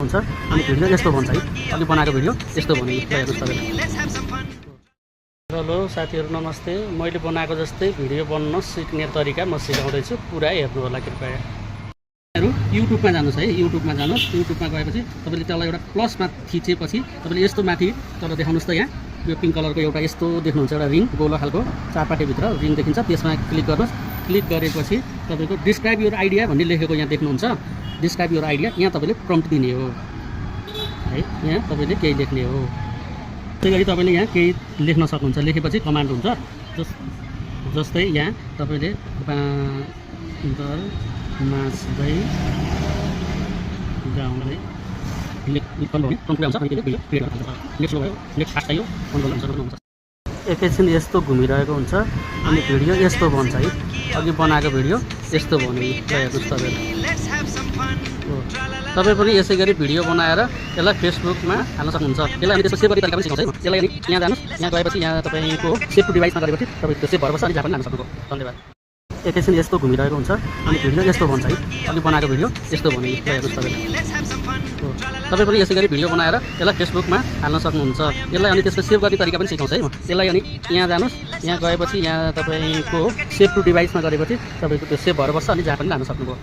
हुन्छ अनि भिडियो यस्तो भन्छ है अघि बनाएको भिडियो यस्तो भने हेर्नुहोस् तपाईँले। हेलो साथीहरू नमस्ते, मैले बनाएको जस्तै भिडियो बन्न सिक्ने तरिका म सिकाउँदैछु, पुरा हेर्नु होला कृपया। युट्युबमा जानुहोस् है, युट्युबमा जानुहोस्। युट्युबमा गएपछि तपाईँले त्यसलाई एउटा प्लसमा थिचेपछि तपाईँले यस्तो माथि तल देखाउनुहोस् त, यहाँ यो पिङ्क कलरको एउटा यस्तो देख्नुहुन्छ एउटा रिङ गोलो खालको चारपाटेभित्र रिङ देखिन्छ, त्यसमा क्लिक गर्नुहोस्। क्लिक गरेपछि तपाईँको डिस्क्राइब योर आइडिया भन्ने लेखेको यहाँ देख्नुहुन्छ, डिस्क्राइब योर आइडिया। यहाँ तपाईँले प्रम्प्ट दिने हो है, यहाँ तपाईँले केही लेख्ने हो। त्यही गरी तपाईँले यहाँ केही लेख्न सक्नुहुन्छ, लेखेपछि कमान्ड हुन्छ। जस्तै यहाँ तपाईँले बाँदर नाच्दै गाउँदै एकैछिन यस्तो घुमिरहेको हुन्छ अनि भिडियो यस्तो भन्छ है अघि बनाएको भिडियो यस्तो भने हेर्नुहोस् तपाईँले। तपाईँ पनि यसै गरी भिडियो बनाएर यसलाई फेसबुकमा हाल्न सक्नुहुन्छ। यसलाई हामी त्यसको सेभ गर्ने तरिका पनि सिकाउँछ है। यसलाई अनि यहाँ जानुहोस्, यहाँ गएपछि यहाँ तपाईँको सेभ टु डिभाइसमा गरेपछि तपाईँ त्यो सेभ भएर बस्छ अनि जहाँ पनि हाल्न सक्नुभयो। धन्यवाद। एकैछिन यस्तो घुमिरहेको हुन्छ अनि भिडियो यस्तो भन्छ है अघि बनाएको भिडियो यस्तो भने हेर्नुहोस् तपाईँले। तपाईँ पनि यसै गरी भिडियो बनाएर यसलाई फेसबुकमा हाल्न सक्नुहुन्छ। यसलाई अनि त्यसको सेभ गर्ने तरिका पनि सिकाउँछ है म। यसलाई अनि यहाँ जानुहोस्, यहाँ गएपछि यहाँ तपाईँको सेभ टु डिभाइसमा गरेपछि तपाईँको त्यो सेभ भएर बस्छ अनि जहाँ पनि हाल्न सक्नुभयो।